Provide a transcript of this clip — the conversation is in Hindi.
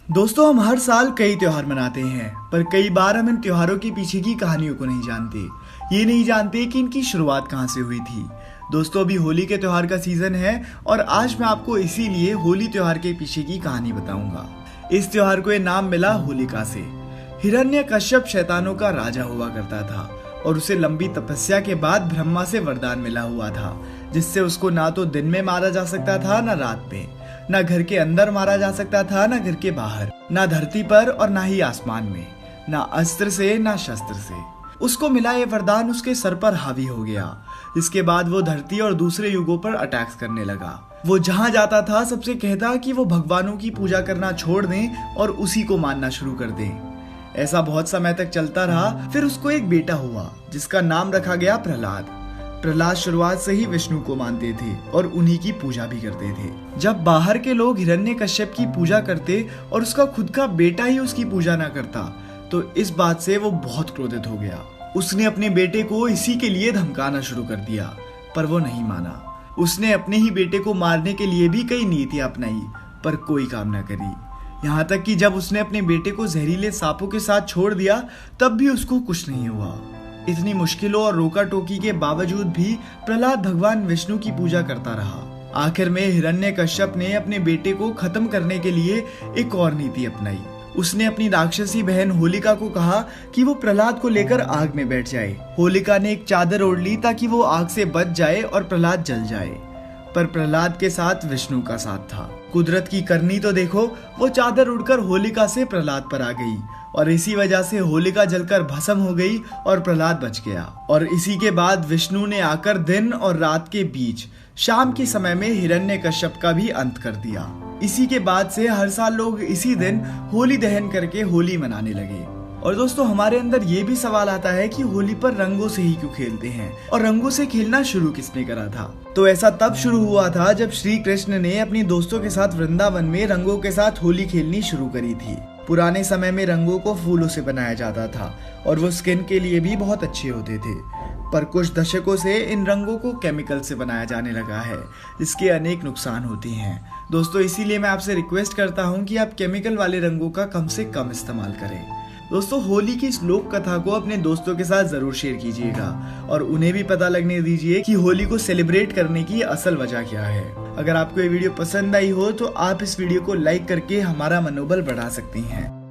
दोस्तों, हम हर साल कई त्योहार मनाते हैं, पर कई बार हम इन त्योहारों के पीछे की कहानियों को नहीं जानते। ये नहीं जानते कि इनकी शुरुआत कहाँ से हुई थी। दोस्तों, अभी होली के त्योहार का सीजन है और आज मैं आपको इसीलिए होली त्योहार के पीछे की कहानी बताऊंगा। इस त्योहार को ये नाम मिला होलिका से। हिरण्यकश्यप शैतानों का राजा हुआ करता था और उसे लंबी तपस्या के बाद ब्रह्मा से वरदान मिला हुआ था, जिससे उसको ना तो दिन में मारा जा सकता था ना रात में, ना घर के अंदर मारा जा सकता था ना घर के बाहर, ना धरती पर और ना ही आसमान में, ना अस्त्र से ना शस्त्र से। उसको मिला ये वरदान उसके सर पर हावी हो गया। इसके बाद वो धरती और दूसरे युगों पर अटैक्स करने लगा। वो जहां जाता था सबसे कहता कि वो भगवानों की पूजा करना छोड़ दें और उसी को मानना शुरू कर दें। ऐसा बहुत समय तक चलता रहा। फिर उसको एक बेटा हुआ जिसका नाम रखा गया प्रहलाद। प्रहलाद शुरुआत से ही विष्णु को मानते थे और उन्हीं की पूजा भी करते थे। जब बाहर के लोग हिरण्यकश्यप की पूजा करते और उसका खुद का बेटा ही उसकी पूजा ना करता, तो इस बात से वो बहुत क्रोधित हो गया। उसने अपने बेटे को इसी के लिए धमकाना शुरू कर दिया, पर वो नहीं माना। उसने अपने ही बेटे को मारने के लिए भी कई नीतियां अपनाई, पर कोई काम न करी। यहाँ तक कि जब उसने अपने बेटे को जहरीले सांपों के साथ छोड़ दिया, तब भी उसको कुछ नहीं हुआ। इतनी मुश्किलों और रोका टोकी के बावजूद भी प्रहलाद भगवान विष्णु की पूजा करता रहा। आखिर में हिरण्यकश्यप ने अपने बेटे को खत्म करने के लिए एक और नीति अपनाई। उसने अपनी राक्षसी बहन होलिका को कहा कि वो प्रहलाद को लेकर आग में बैठ जाए। होलिका ने एक चादर ओढ़ ली ताकि वो आग से बच जाए और प्रहलाद जल जाए, पर प्रहलाद के साथ विष्णु का साथ था। कुदरत की करनी तो देखो, वो चादर उड़कर होलिका से प्रहलाद पर आ गई और इसी वजह से होलिका जलकर भस्म हो गई और प्रहलाद बच गया। और इसी के बाद विष्णु ने आकर दिन और रात के बीच शाम के समय में हिरण्यकश्यप का भी अंत कर दिया। इसी के बाद से हर साल लोग इसी दिन होली दहन करके होली मनाने लगे। और दोस्तों, हमारे अंदर ये भी सवाल आता है कि होली पर रंगों से ही क्यों खेलते हैं और रंगों से खेलना शुरू किसने करा था। तो ऐसा तब शुरू हुआ था जब श्री कृष्ण ने अपनी दोस्तों के साथ वृंदावन में रंगों के साथ होली खेलनी शुरू करी थी। पुराने समय में रंगों को फूलों से बनाया जाता था और वो स्किन के लिए भी बहुत अच्छे होते थे, पर कुछ दशकों से इन रंगों को केमिकल से बनाया जाने लगा है, जिसके अनेक नुकसान होते हैं। दोस्तों, इसीलिए मैं आपसे रिक्वेस्ट करता हूँ कि आप केमिकल वाले रंगों का कम से कम इस्तेमाल करें। दोस्तों, होली की इस लोक कथा को अपने दोस्तों के साथ जरूर शेयर कीजिएगा और उन्हें भी पता लगने दीजिए कि होली को सेलिब्रेट करने की असल वजह क्या है। अगर आपको ये वीडियो पसंद आई हो तो आप इस वीडियो को लाइक करके हमारा मनोबल बढ़ा सकती हैं।